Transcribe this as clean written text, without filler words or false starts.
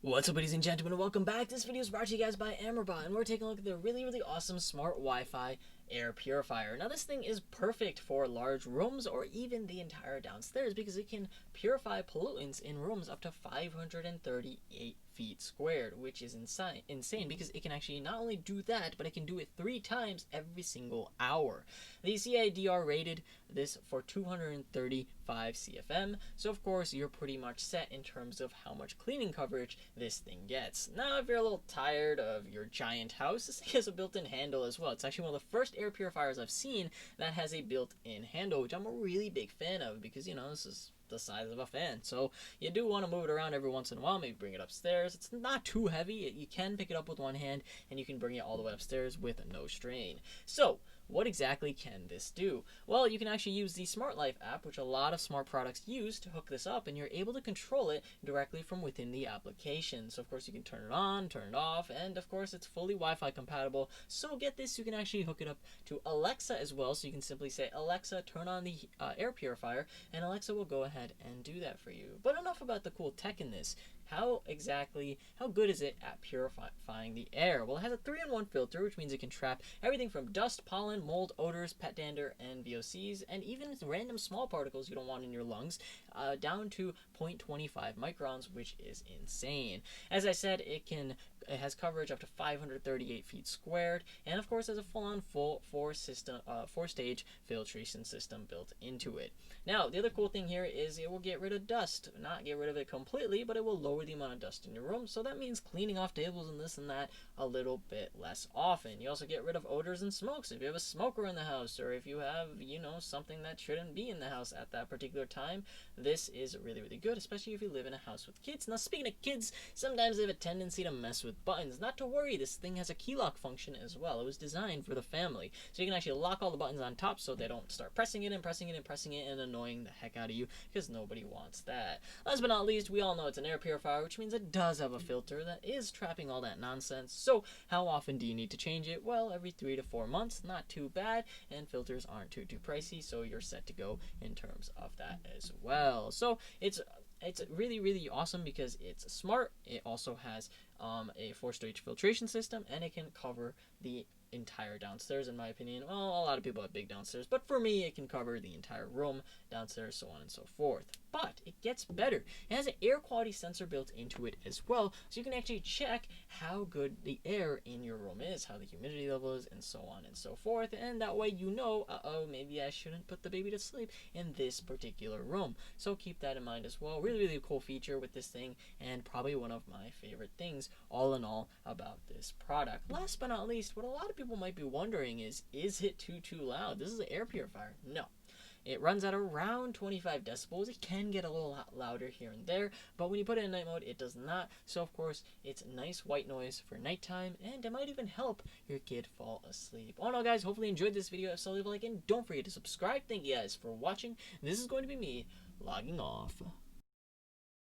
What's up, ladies and gentlemen, welcome back. This video is brought to you guys by Amrobt, and we're taking a look at the really awesome smart Wi-Fi air purifier. Now this thing is perfect for large rooms or even the entire downstairs because it can purify pollutants in rooms up to 538 feet squared, which is insane because it can actually not only do that, but it can do it 3 times every single hour. The CIDR rated this for 235 CFM, so of course you're pretty much set in terms of how much cleaning coverage this thing gets. Now if you're a little tired of your giant house, this thing has a built-in handle as well. It's actually one of the first air purifiers I've seen that has a built-in handle, which I'm a really big fan of because, you know, this is the size of a fan, so you do want to move it around every once in a while, maybe bring it upstairs. It's not too heavy, you can pick it up with one hand and you can bring it all the way upstairs with no strain. So what exactly can this do? Well, you can actually use the Smart Life app, which a lot of smart products use, to hook this up, and you're able to control it directly from within the application. So of course you can turn it on, turn it off, and of course it's fully Wi-Fi compatible. So get this, you can actually hook it up to Alexa as well, so you can simply say, Alexa, turn on the air purifier, and Alexa will go ahead and do that for you. But enough about the cool tech in this. How good is it at purifying the air? Well, it has a 3-in-1 filter, which means it can trap everything from dust, pollen, mold, odors, pet dander, and VOCs, and even random small particles you don't want in your lungs, down to 0.25 microns, which is insane. As I said, it has coverage up to 538 feet squared, and of course has a full-on four-stage filtration system built into it. Now, the other cool thing here is it will get rid of dust. Not get rid of it completely, but it will lower the amount of dust in your room, so that means cleaning off tables and this and that a little bit less often. You also get rid of odors and smokes. If you have a smoker in the house, or if you have, you know, something that shouldn't be in the house at that particular time, this is really good, especially if you live in a house with kids. Now, speaking of kids, sometimes they have a tendency to mess with buttons. Not to worry, this thing has a key lock function as well. It was designed for the family, so you can actually lock all the buttons on top so they don't start pressing it and annoying the heck out of you, because nobody wants that. Last but not least, we all know it's an air purifier, which means it does have a filter that is trapping all that nonsense. So how often do you need to change it? Well, every 3 to 4 months, not too bad, and filters aren't too pricey, so you're set to go in terms of that as well. So it's really awesome because it's smart. It also has a 4-stage filtration system, and it can cover the entire downstairs, in my opinion. Well, a lot of people have big downstairs, but for me, it can cover the entire room, downstairs, so on and so forth. But it gets better. It has an air quality sensor built into it as well, so you can actually check how good the air in your room is, how the humidity level is, and so on and so forth, and that way you know, maybe I shouldn't put the baby to sleep in this particular room. So keep that in mind as well. Really cool feature with this thing, and probably one of my favorite things, all in all, about this product. Last but not least, what a lot of people might be wondering is it too loud? This is an air purifier. No. It runs at around 25 decibels. It can get a little louder here and there, but when you put it in night mode, it does not. So of course, it's nice white noise for nighttime, and it might even help your kid fall asleep. All in all, guys, hopefully you enjoyed this video. So leave a like and don't forget to subscribe. Thank you guys for watching. This is going to be me logging off.